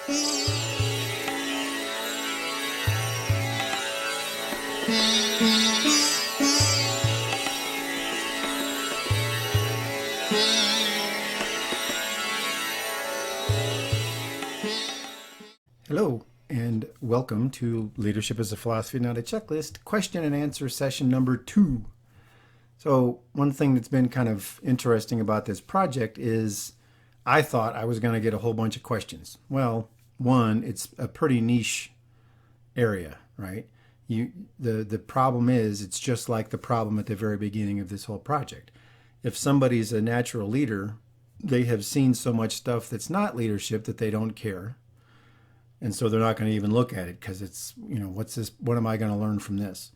Hello, and welcome to Leadership is a Philosophy, Not a Checklist, question and answer session number 2. So one thing that's been kind of interesting about this project is I thought I was going to get a whole bunch of questions. Well, one, it's a pretty niche area, right? The problem is, it's just like the problem at the very beginning of this whole project. If somebody's a natural leader, they have seen so much stuff that's not leadership that they don't care. And so they're not going to even look at it because it's, what's this? What am I going to learn from this?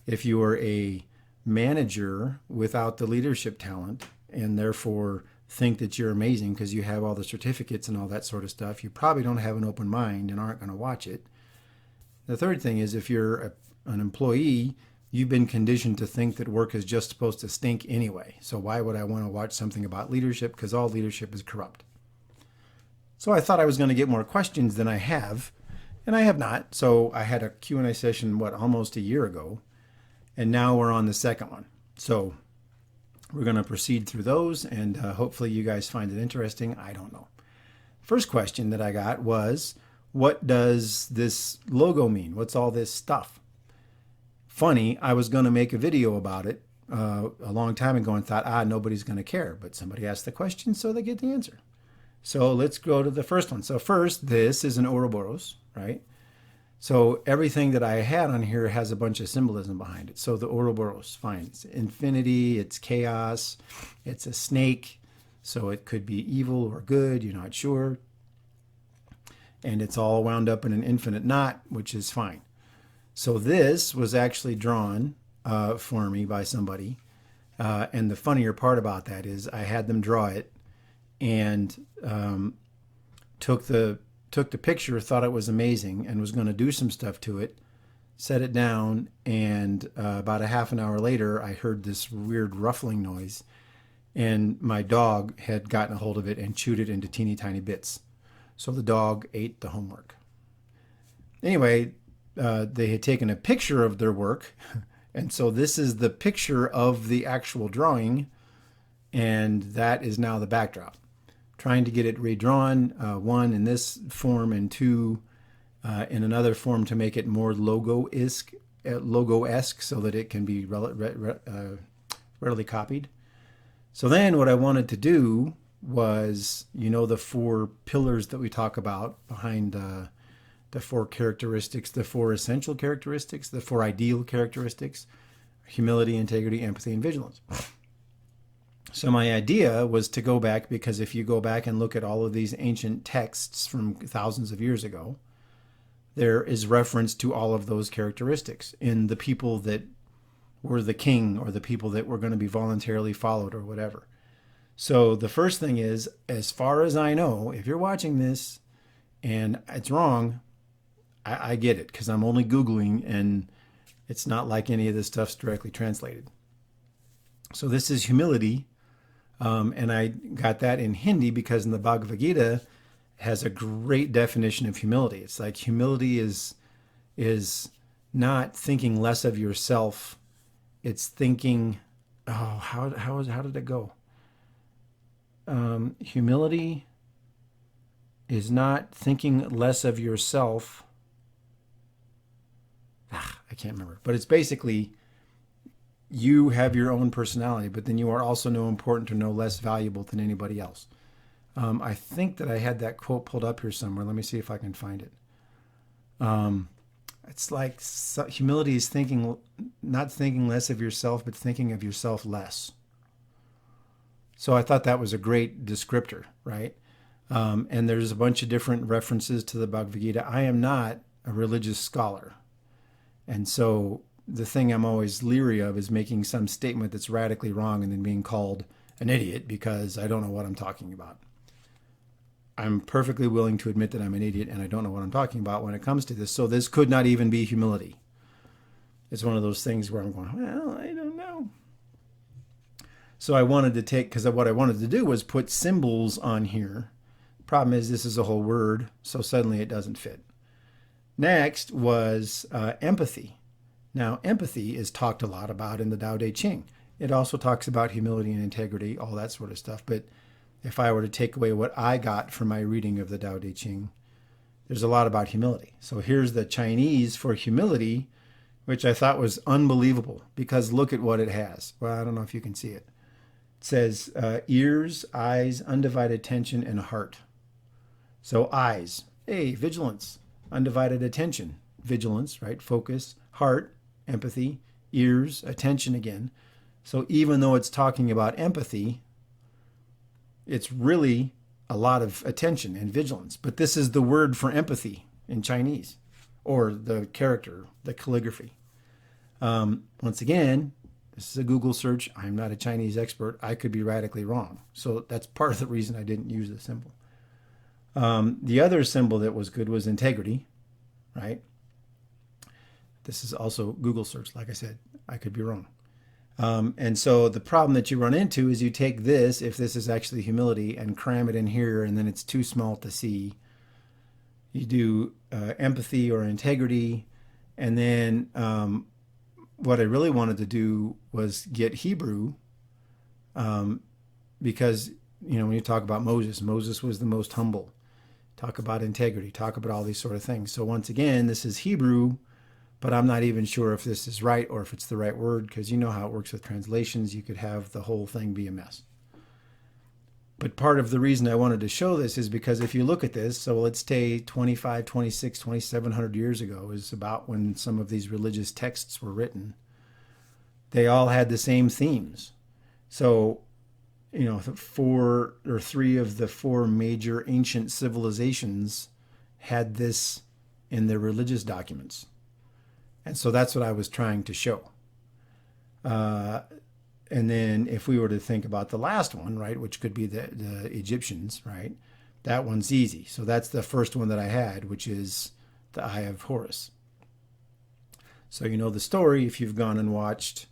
If you are a manager without the leadership talent and therefore think that you're amazing because you have all the certificates and all that sort of stuff, you probably don't have an open mind and aren't going to watch it. The third thing is, if you're an employee, you've been conditioned to think that work is just supposed to stink anyway. So why would I want to watch something about leadership? Because all leadership is corrupt. So I thought I was going to get more questions than I have, and I have not. So I had a Q&A session, almost a year ago, and now we're on the second one. So we're going to proceed through those, and hopefully you guys find it interesting. I don't know. First question that I got was, what does this logo mean? What's all this stuff? Funny, I was going to make a video about it a long time ago and thought, nobody's going to care. But somebody asked the question, so they get the answer. So let's go to the first one. So first, this is an Ouroboros, right? So everything that I had on here has a bunch of symbolism behind it. So the Ouroboros, fine. It's infinity, it's chaos, it's a snake. So it could be evil or good, you're not sure. And it's all wound up in an infinite knot, which is fine. So this was actually drawn for me by somebody. And the funnier part about that is I had them draw it and took the picture, thought it was amazing, and was going to do some stuff to it, set it down, and about a half an hour later, I heard this weird ruffling noise, and my dog had gotten a hold of it and chewed it into teeny tiny bits. So the dog ate the homework. Anyway, they had taken a picture of their work, and so this is the picture of the actual drawing, and that is now the backdrop. Trying to get it redrawn, one in this form and two in another form to make it more logo-esque so that it can be readily copied. So then what I wanted to do was, the 4 pillars that we talk about behind the 4 characteristics, the 4 essential characteristics, the 4 ideal characteristics: humility, integrity, empathy, and vigilance. So my idea was to go back, because if you go back and look at all of these ancient texts from thousands of years ago, there is reference to all of those characteristics in the people that were the king or the people that were going to be voluntarily followed or whatever. So the first thing is, as far as I know, if you're watching this and it's wrong, I get it, because I'm only Googling and it's not like any of this stuff's directly translated. So this is humility. And I got that in Hindi because in the Bhagavad Gita has a great definition of humility. It's like humility is not thinking less of yourself. It's thinking, how did it go? Humility is not thinking less of yourself. I can't remember, but it's basically, you have your own personality, but then you are also no important or no less valuable than anybody else. I think that I had that quote pulled up here somewhere. Let me see if I can find it. It's like humility is not thinking less of yourself, but thinking of yourself less. So I thought that was a great descriptor, right? And there's a bunch of different references to the Bhagavad Gita. I am not a religious scholar. And so the thing I'm always leery of is making some statement that's radically wrong and then being called an idiot because I don't know what I'm talking about. I'm perfectly willing to admit that I'm an idiot and I don't know what I'm talking about when it comes to this. So this could not even be humility. It's one of those things where I'm going, well, I don't know. So I wanted to because what I wanted to do was put symbols on here Problem is, this is a whole word, so suddenly it doesn't fit. Next was empathy. Now, empathy is talked a lot about in the Tao Te Ching. It also talks about humility and integrity, all that sort of stuff. But if I were to take away what I got from my reading of the Tao Te Ching, there's a lot about humility. So here's the Chinese for humility, which I thought was unbelievable, because look at what it has. Well, I don't know if you can see it. It says ears, eyes, undivided attention, and heart. So eyes, hey, vigilance, undivided attention, vigilance, right? Focus, heart, empathy, ears, attention again. So even though it's talking about empathy, it's really a lot of attention and vigilance. But this is the word for empathy in Chinese, or the character, the calligraphy. Once again, this is a Google search. I'm not a Chinese expert. I could be radically wrong. So that's part of the reason I didn't use the symbol. The other symbol that was good was integrity, right? This is also Google search. Like I said, I could be wrong. And so the problem that you run into is you take this, if this is actually humility, and cram it in here, and then it's too small to see. You do empathy or integrity, and then what I really wanted to do was get Hebrew, because, when you talk about Moses, Moses was the most humble. Talk about integrity, talk about all these sort of things. So once again, this is Hebrew, but I'm not even sure if this is right or if it's the right word, because you know how it works with translations. You could have the whole thing be a mess. But part of the reason I wanted to show this is because if you look at this, so let's say 25, 26, 2700 years ago is about when some of these religious texts were written. They all had the same themes. So, three of the four major ancient civilizations had this in their religious documents. And so that's what I was trying to show. And then if we were to think about the last one, right, which could be the Egyptians, right, that one's easy. So that's the first one that I had, which is the Eye of Horus. So you know the story if you've gone and watched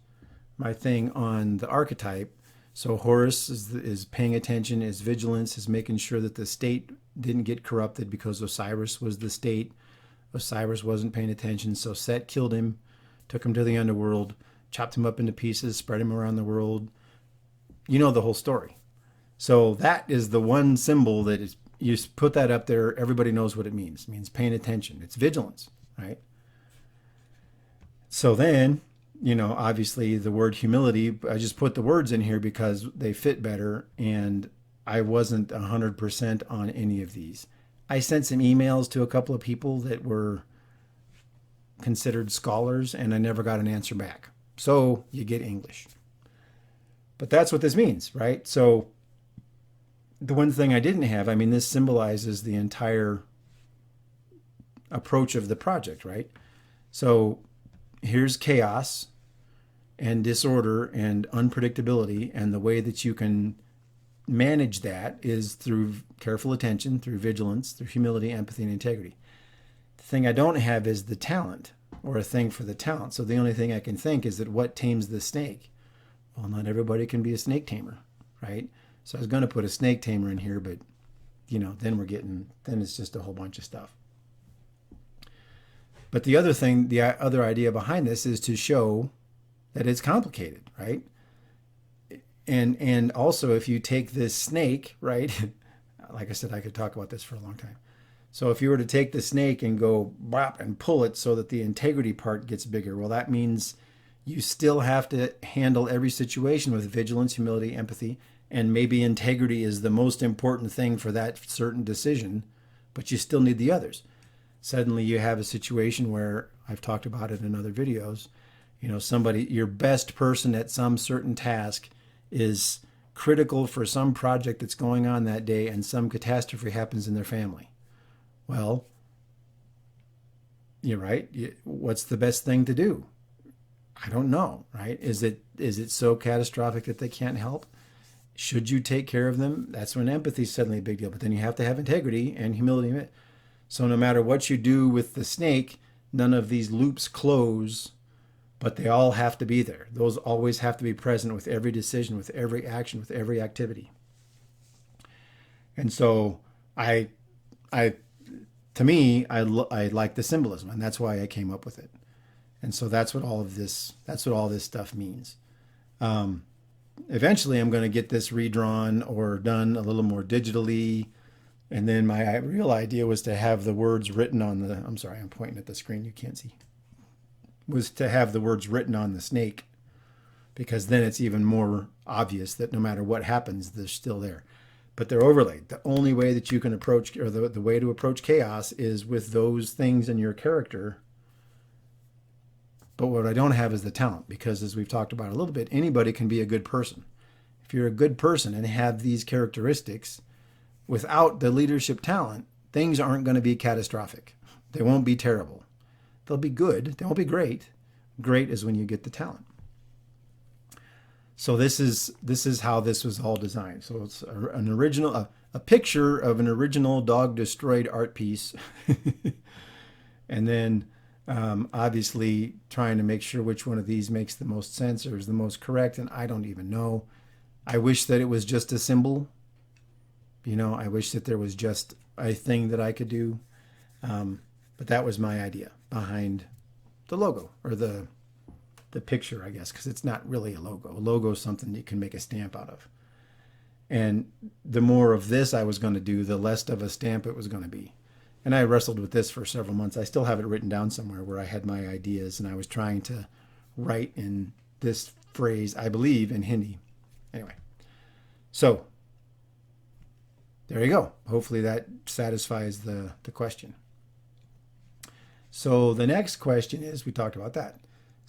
my thing on the archetype. So Horus is paying attention, is vigilance, is making sure that the state didn't get corrupted because Osiris was the state. Osiris wasn't paying attention, so Set killed him, took him to the underworld, chopped him up into pieces, spread him around the world. You know the whole story. So that is the one symbol that is, you put that up there, everybody knows what it means. It means paying attention. It's vigilance, right? So then, obviously the word humility, I just put the words in here because they fit better, and I wasn't 100% on any of these. I sent some emails to a couple of people that were considered scholars, and I never got an answer back. So you get English. But that's what this means, right? So the one thing I didn't have, this symbolizes the entire approach of the project, right? So here's chaos and disorder and unpredictability, and the way that you can manage that is through careful attention, through vigilance, through humility, empathy, and integrity. The thing I don't have is the talent, or a thing for the talent. So the only thing I can think is that what tames the snake? Well, not everybody can be a snake tamer, right? So I was going to put a snake tamer in here, but then it's just a whole bunch of stuff. But the other thing, the other idea behind this is to show that it's complicated, right? And also, if you take this snake, right? Like I said, I could talk about this for a long time. So if you were to take the snake and go bop and pull it so that the integrity part gets bigger, well, that means you still have to handle every situation with vigilance, humility, empathy, and maybe integrity is the most important thing for that certain decision, but you still need the others. Suddenly you have a situation where, I've talked about it in other videos, your best person at some certain task is critical for some project that's going on that day, and some catastrophe happens in their family. Well, you're right. What's the best thing to do? I don't know, right? Is it so catastrophic that they can't help? Should you take care of them? That's when empathy is suddenly a big deal. But then you have to have integrity and humility. So no matter what you do with the snake, none of these loops close, but they all have to be there. Those always have to be present with every decision, with every action, with every activity. And so I, I, to me, I like the symbolism, and that's why I came up with it. And so that's what all this stuff means. Eventually, I'm going to get this redrawn or done a little more digitally. And then my real idea was to have the words written on the, I'm sorry, I'm pointing at the screen, you can't see, was to have the words written on the snake, because then it's even more obvious that no matter what happens, they're still there. But they're overlaid. The only way that you can approach, or the way to approach chaos, is with those things in your character. But what I don't have is the talent, because as we've talked about a little bit, anybody can be a good person. If you're a good person and have these characteristics, without the leadership talent, things aren't going to be catastrophic. They won't be terrible. They'll be good. They won't be great. Great is when you get the talent. So this is how this was all designed. So it's an original, a picture of an original dog destroyed art piece, and then obviously trying to make sure which one of these makes the most sense or is the most correct. And I don't even know. I wish that it was just a symbol. I wish that there was just a thing that I could do. But that was my idea behind the logo, or the picture, I guess, because it's not really a logo. A logo is something you can make a stamp out of. And the more of this I was going to do, the less of a stamp it was going to be. And I wrestled with this for several months. I still have it written down somewhere where I had my ideas, and I was trying to write in this phrase, I believe, in Hindi. Anyway, so there you go. Hopefully that satisfies the question. So the next question is, we talked about that.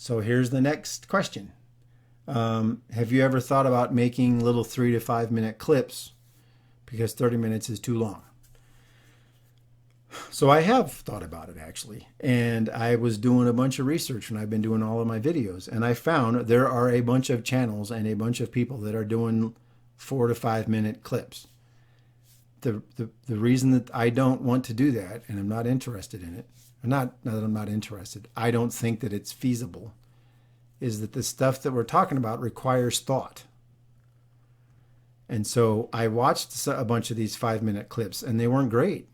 So here's the next question. Have you ever thought about making little 3 to 5 minute clips, because 30 minutes is too long? So I have thought about it, actually. And I was doing a bunch of research when I've been doing all of my videos. And I found there are a bunch of channels and a bunch of people that are doing 4 to 5 minute clips. The reason that I don't want to do that, and I'm not interested in it, not that I'm not interested, I don't think that it's feasible, is that the stuff that we're talking about requires thought. And so I watched a bunch of these 5 minute clips, and they weren't great.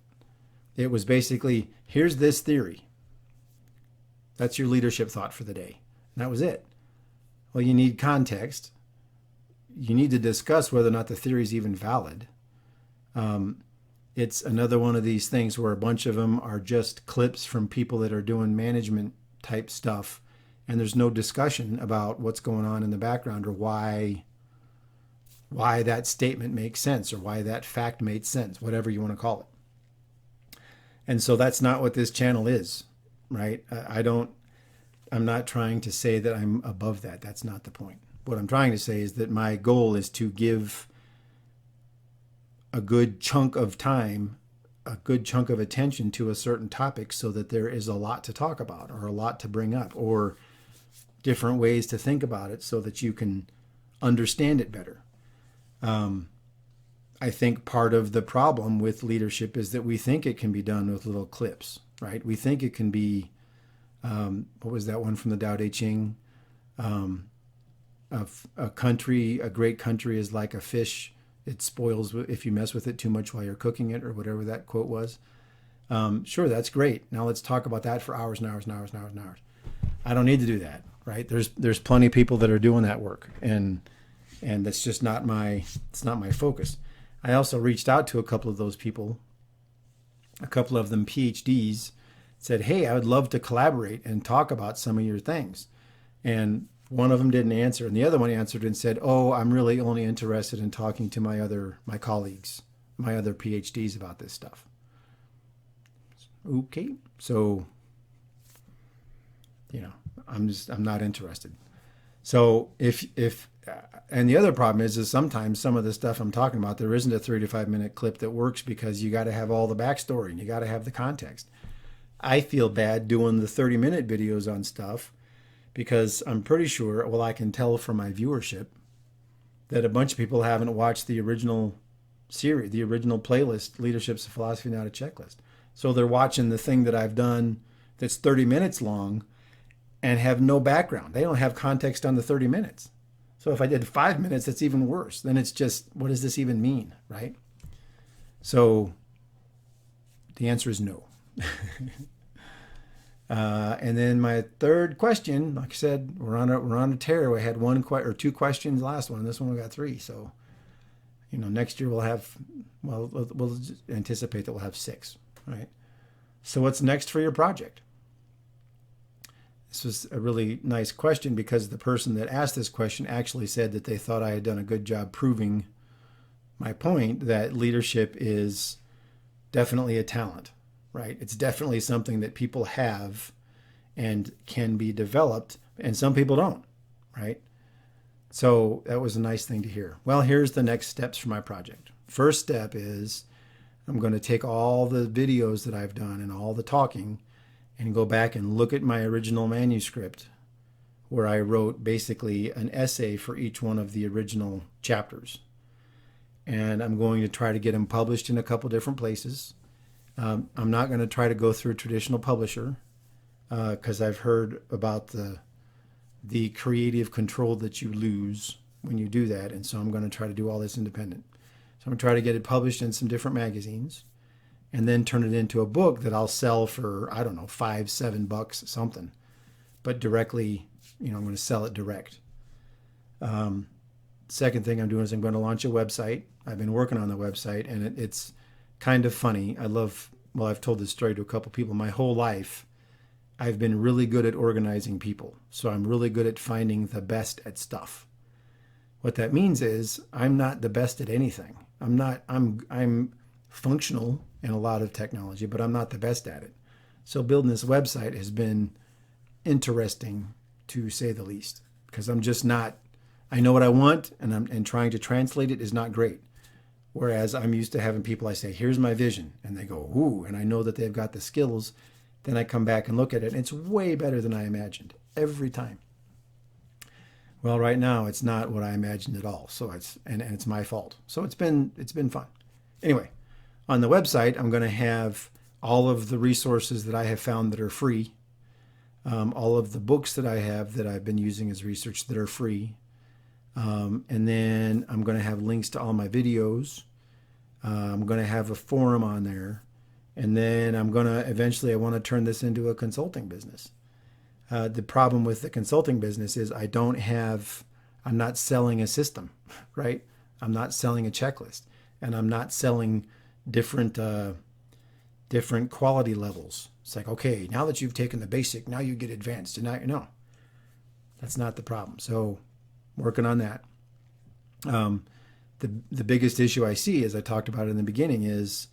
It was basically, here's this theory. That's your leadership thought for the day. And that was it. Well, you need context. You need to discuss whether or not the theory is even valid. It's another one of these things where a bunch of them are just clips from people that are doing management type stuff, and there's no discussion about what's going on in the background, or why that statement makes sense, or why that fact made sense, whatever you want to call it. And so that's not what this channel is, right? I'm not trying to say that I'm above that. That's not the point. What I'm trying to say is that my goal is to give a good chunk of time, a good chunk of attention to a certain topic, so that there is a lot to talk about, or a lot to bring up, or different ways to think about it so that you can understand it better. I think part of the problem with leadership is that we think it can be done with little clips, right? We think it can be, what was that one from the Tao Te Ching? A great country is like a fish. It spoils if you mess with it too much while you're cooking it, or whatever that quote was. Sure, that's great. Now let's talk about that for hours and hours and hours and hours and hours. I don't need to do that, right? There's plenty of people that are doing that work, and that's just not my focus. I also reached out to a couple of those people, a couple of them PhDs, said, hey, I would love to collaborate and talk about some of your things. And one of them didn't answer, and the other one answered and said, oh, I'm really only interested in talking to my colleagues, my other PhDs about this stuff. Okay, so, I'm not interested. So and the other problem is sometimes some of the stuff I'm talking about, there isn't a 3 to 5 minute clip that works, because you got to have all the backstory and you got to have the context. I feel bad doing the 30-minute videos on stuff, because I'm pretty sure, well, I can tell from my viewership, that a bunch of people haven't watched the original series, the original playlist, Leadership's a Philosophy, Not a Checklist. So they're watching the thing that I've done that's 30 minutes long and have no background. They don't have context on the 30 minutes. So if I did 5 minutes, that's even worse. Then it's just, what does this even mean, right? So The answer is no. And then my third question, like I said, we're on a tear. We had two questions last one. This one we got three. So, next year we'll anticipate that we'll have six, right? So what's next for your project? This was a really nice question because the person that asked this question actually said that they thought I had done a good job proving my point that leadership is definitely a talent, right? It's definitely something that people have and can be developed, and some people don't, right? So that was a nice thing to hear. Well, here's the next steps for my project. First step is I'm going to take all the videos that I've done and all the talking and go back and look at my original manuscript where I wrote basically an essay for each one of the original chapters. And I'm going to try to get them published in a couple different places. I'm not going to try to go through a traditional publisher because I've heard about the creative control that you lose when you do that. And so I'm going to try to do all this independent. So I'm going to try to get it published in some different magazines and then turn it into a book that I'll sell for, I don't know, $5-7, something. But directly, I'm going to sell it direct. Second thing I'm doing is I'm going to launch a website. I've been working on the website, and it's kind of funny. I've told this story to a couple people. My whole life, I've been really good at organizing people. So I'm really good at finding the best at stuff. What that means is I'm not the best at anything. I'm functional in a lot of technology, but I'm not the best at it. So building this website has been interesting, to say the least, because I'm just not, I know what I want, and trying to translate it is not great. Whereas I'm used to having people, I say, here's my vision, and they go, ooh, and I know that they've got the skills. Then I come back and look at it, and it's way better than I imagined every time. Well, right now it's not what I imagined at all. So it's my fault. So it's been fun. Anyway, on the website, I'm going to have all of the resources that I have found that are free, all of the books that I have that I've been using as research that are free, and then I'm going to have links to all my videos. I'm going to have a forum on there, and then I want to turn this into a consulting business. The problem with the consulting business is I'm not selling a system, right? I'm not selling a checklist, and I'm not selling different quality levels. It's like, okay, now that you've taken the basic, now you get advanced. And no, that's not the problem. So working on that. The biggest issue I see, as I talked about in the beginning, is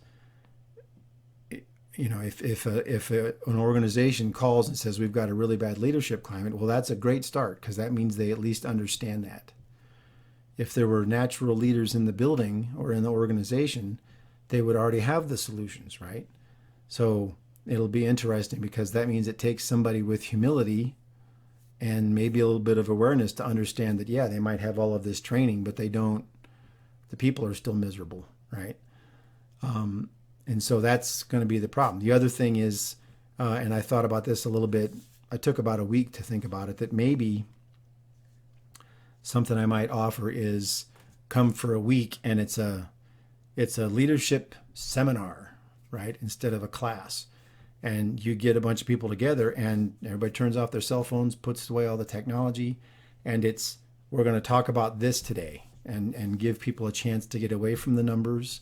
if an organization calls and says we've got a really bad leadership climate, well, that's a great start because that means they at least understand that. If there were natural leaders in the building or in the organization, they would already have the solutions, right? So it'll be interesting because that means it takes somebody with humility and maybe a little bit of awareness to understand that, yeah, they might have all of this training, but the people are still miserable, right? And so that's going to be the problem. The other thing is, and I thought about this a little bit, I took about a week to think about it, that maybe something I might offer is come for a week and it's a leadership seminar, right? Instead of a class. And you get a bunch of people together and everybody turns off their cell phones, puts away all the technology, and we're going to talk about this today and give people a chance to get away from the numbers,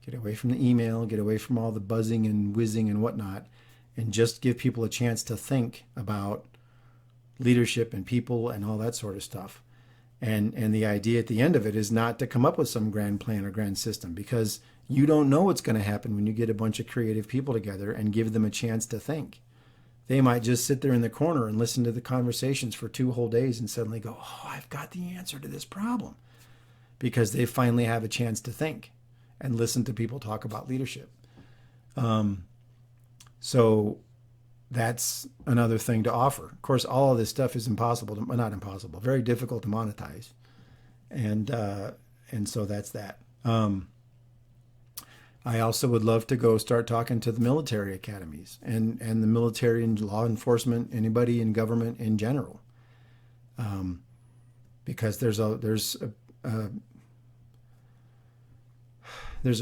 get away from the email, get away from all the buzzing and whizzing and whatnot, and just give people a chance to think about leadership and people and all that sort of stuff. And the idea at the end of it is not to come up with some grand plan or grand system, because you don't know what's going to happen when you get a bunch of creative people together and give them a chance to think. They might just sit there in the corner and listen to the conversations for 2 whole days and suddenly go, oh, I've got the answer to this problem, because they finally have a chance to think and listen to people talk about leadership. So that's another thing to offer. Of course, all of this stuff is not impossible, very difficult to monetize. And so that's that. I also would love to go start talking to the military academies and the military and law enforcement, anybody in government in general. Because there's a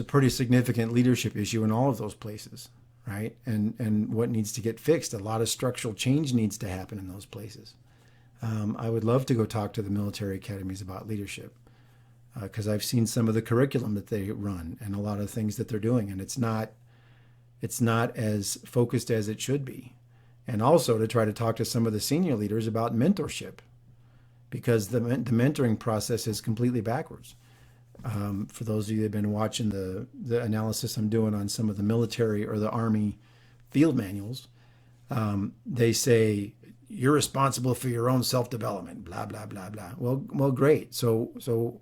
pretty significant leadership issue in all of those places. right? And what needs to get fixed. A lot of structural change needs to happen in those places. I would love to go talk to the military academies about leadership, because I've seen some of the curriculum that they run and a lot of things that they're doing, and it's not as focused as it should be. And also to try to talk to some of the senior leaders about mentorship, because the mentoring process is completely backwards. For those of you that have been watching the analysis I'm doing on some of the military or the Army field manuals, they say you're responsible for your own self-development, blah, blah, blah, blah. Well, great. So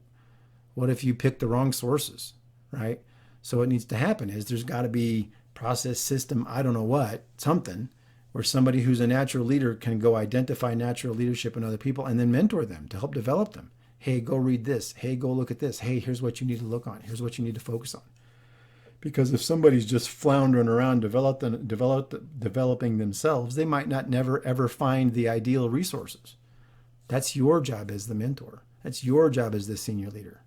what if you pick the wrong sources, right? So what needs to happen is there's got to be process, system, I don't know what, something where somebody who's a natural leader can go identify natural leadership in other people and then mentor them to help develop them. Hey, go read this. Hey, go look at this. Hey, here's what you need to look on. Here's what you need to focus on. Because if somebody's just floundering around developing themselves, they might not never ever find the ideal resources. That's your job as the mentor. That's your job as the senior leader.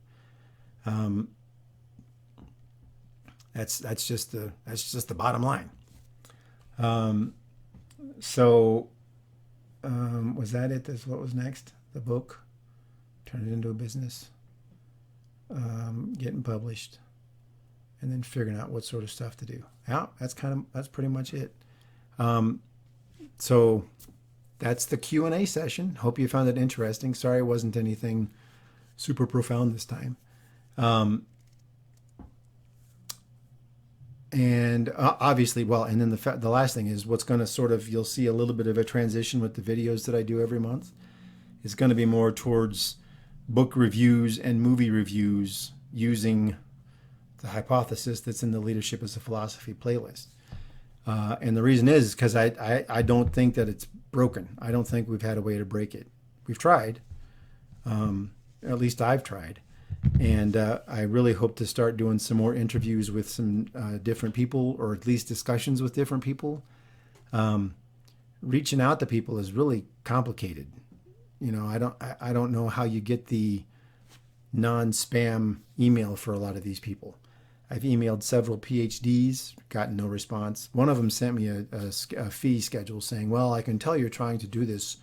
That's just the bottom line. Was that it? That's what was next? The book, turn it into a business, getting published, and then figuring out what sort of stuff to do. Yeah, that's pretty much it. So that's the Q&A session. Hope you found it interesting. Sorry it wasn't anything super profound this time. And obviously, and then the last thing is what's going to sort of, you'll see a little bit of a transition with the videos that I do every month. It's going to be more towards book reviews and movie reviews using the hypothesis that's in the Leadership as a Philosophy playlist. And the reason is because I don't think that it's broken. I don't think we've had a way to break it. We've tried. At least I've tried. And I really hope to start doing some more interviews with some different people, or at least discussions with different people. Reaching out to people is really complicated. You know, I don't know how you get the non-spam email for a lot of these people. I've emailed several PhDs, gotten no response. One of them sent me a fee schedule saying, well, I can tell you're trying to do this,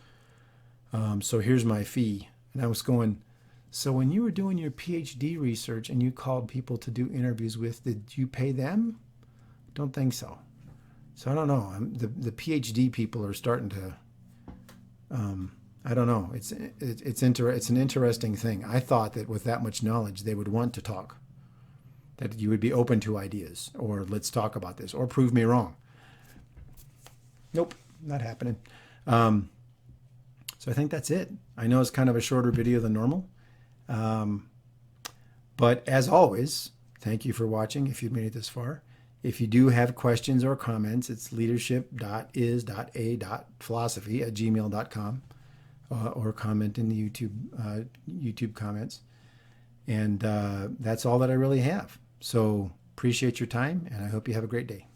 so here's my fee. And I was going, so when you were doing your PhD research and you called people to do interviews with, did you pay them? Don't think so. So I don't know. The PhD people are starting to, I don't know. It's an interesting thing. I thought that with that much knowledge, they would want to talk, that you would be open to ideas, or let's talk about this, or prove me wrong. Nope, not happening. So I think that's it. I know it's kind of a shorter video than normal. But as always, thank you for watching if you've made it this far. If you do have questions or comments, it's leadership.is.a.philosophy@gmail.com, or comment in the YouTube comments. And that's all that I really have. So appreciate your time, and I hope you have a great day.